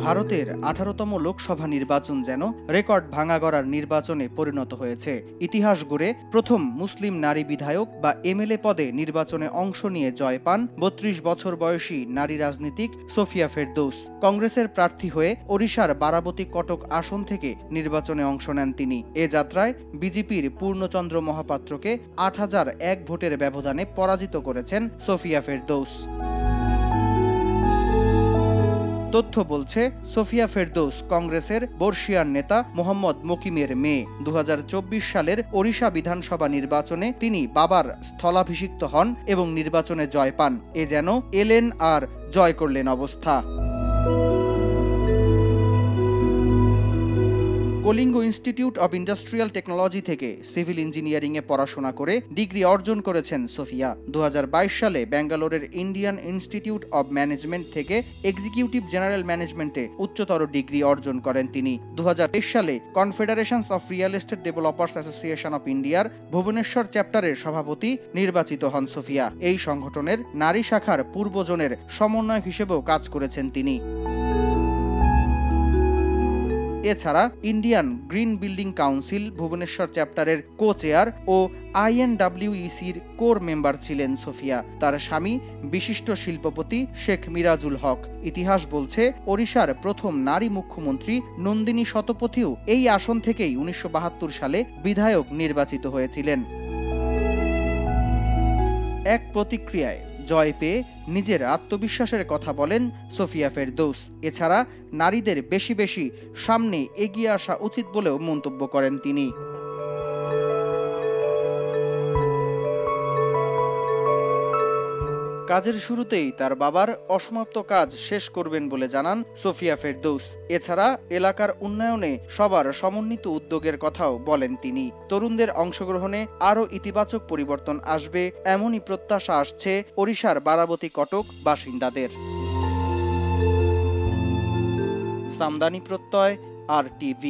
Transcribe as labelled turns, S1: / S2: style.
S1: ভারতের 18তম লোকসভা নির্বাচন যেন রেকর্ড ভাঙা গড়ার নির্বাচনে পরিণত হয়েছে। ইতিহাস গড়ে প্রথম মুসলিম নারী বিধায়ক বা এমএলএ পদে নির্বাচনে অংশ নিয়ে জয় পান 32 বছর বয়সী নারী রাজনীতিক সোফিয়া ফেরদৌস। কংগ্রেসের প্রার্থী হয়ে ওড়িশার বারাবতী কটক আসন থেকে নির্বাচনে অংশ নেন তিনি। এ যাত্রায় বিজেপির পূর্ণচন্দ্র মহাপাত্রকে 8001 ভোটের ব্যবধানে পরাজিত করেছেন সোফিয়া ফেরদৌস। তথ্য বলছে, সোফিয়া ফেরদৌস কংগ্রেসের বর্ষিয়ান নেতা মোহাম্মদ মকিমের মেয়ে। 2024 সালের ওড়িশা বিধানসভা নির্বাচনে তিনি বাবার স্থলাভিষিক্ত হন এবং নির্বাচনে জয় পান। এ যেন এলেন আর জয় করলেন অবস্থা। Kalinga institute of industrial technology থেকে সিভিল ইঞ্জিনিয়ারিংয়ে পড়াশোনা করে ডিগ্রি অর্জন করেছেন সোফিয়া। 2022 সালে ব্যাঙ্গালোরের ইন্ডিয়ান ইনস্টিটিউট অব ম্যানেজমেন্ট থেকে এক্সিকিউটিভ জেনারেল ম্যানেজমেন্টে উচ্চতর ডিগ্রি অর্জন করেন তিনি। 2023 সালে Confederations of real estate developers association of ইন্ডিয়ার ভুবনেশ্বর চ্যাপ্টারের সভাপতি নির্বাচিত হন সোফিয়া। এই সংগঠনের নারী শাখার পূর্বজনের সমন্বয়ক হিসেবেও কাজ করেছেন তিনি। এছাড়া Indian green building council Bhubaneswar চ্যাপ্টারের কো চেয়ার ও INWECর কোর মেম্বার ছিলেন সোফিয়া। তার স্বামী বিশিষ্ট শিল্পপতি শেখ মিরাজুল হক। ইতিহাস বলছে, ওড়িশার প্রথম নারী মুখ্যমন্ত্রী নন্দিনী শতপথীও এই আসন থেকেই 1972 সালে বিধায়ক নির্বাচিত হয়েছিলেন। এক প্রতিক্রিয়ায় জয় পেয়ে নিজের আত্মবিশ্বাসের কথা বলেন সোফিয়া ফেরদৌস। এছাড়া নারীদের বেশি বেশি সামনে এগিয়ে আসা উচিত বলেও মন্তব্য করেন তিনি। কাজের শুরুতেই তার বাবার অসমাপ্ত কাজ শেষ করবেন বলে জানান সোফিয়া ফেরদৌস। এছাড়া এলাকার উন্নয়নে সবার সমন্বিত উদ্যোগের কথাও বলেন তিনি। তরুণদের অংশগ্রহণে আরও ইতিবাচক পরিবর্তন আসবে, এমনই প্রত্যাশা আসছে ওড়িশার বারাবতী কটক বাসিন্দাদের। সামদানি প্রত্যয়, RTV।